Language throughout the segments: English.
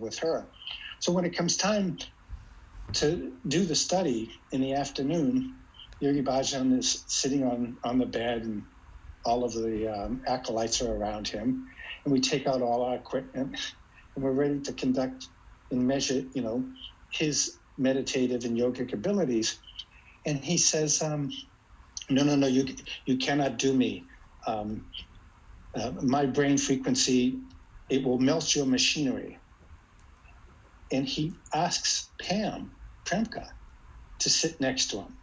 with her. So when it comes time to do the study in the afternoon, Yogi Bhajan is sitting on the bed, and all of the acolytes are around him, and we take out all our equipment, and we're ready to conduct and measure, his meditative and yogic abilities. And he says, no, you cannot do me. My brain frequency, it will melt your machinery. And he asks Premka, to sit next to him.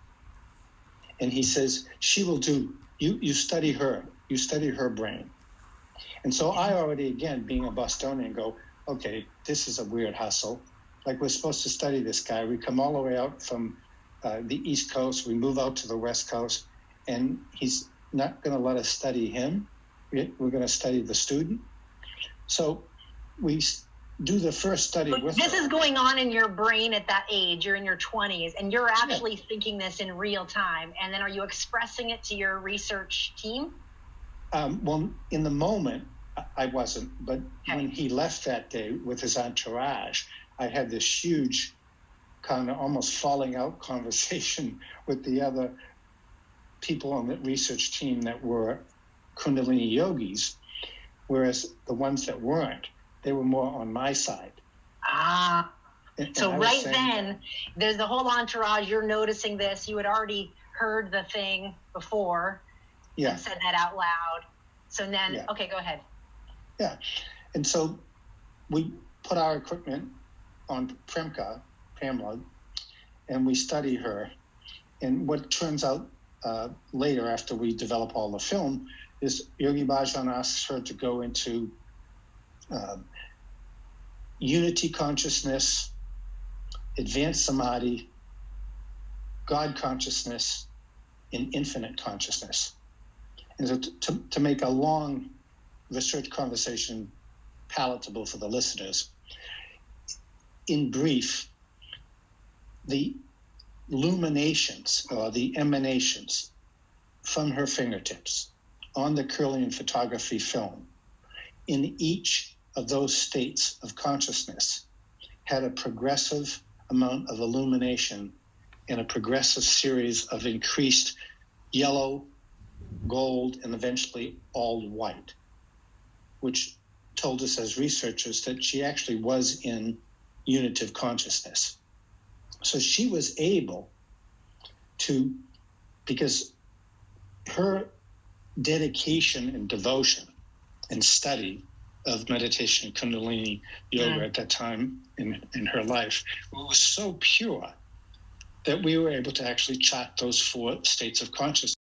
And he says, she will do, you study her brain. And so I already, again, being a Bostonian, go, okay, this is a weird hustle. Like, we're supposed to study this guy. We come all the way out from the East Coast, we move out to the West Coast, and he's not going to let us study him. We're going to study the student. So we do the first study with this her. Is going on in your brain at that age. You're in your 20s, and you're actually thinking this in real time. And then are you expressing it to your research team? Well, in the moment, I wasn't. But when he left that day with his entourage, I had this huge kind of almost falling out conversation with the other people on the research team that were Kundalini yogis, whereas the ones that weren't, they were more on my side. So right then, there's the whole entourage. You're noticing this. You had already heard the thing before and said that out loud. So then, okay, go ahead. Yeah. And so we put our equipment on Pamela, and we study her. And what turns out later, after we develop all the film, is Yogi Bhajan asks her to go into unity consciousness, advanced samadhi, God consciousness, and infinite consciousness. And so to make a long research conversation palatable for the listeners, in brief, the illuminations or the emanations from her fingertips on the Kirlian photography film in each of those states of consciousness had a progressive amount of illumination and a progressive series of increased yellow, gold, and eventually all white, which told us as researchers that she actually was in unitive consciousness. So she was able to, because her dedication and devotion and study of meditation, Kundalini yoga at that time in her life was so pure that we were able to actually chart those 4 states of consciousness.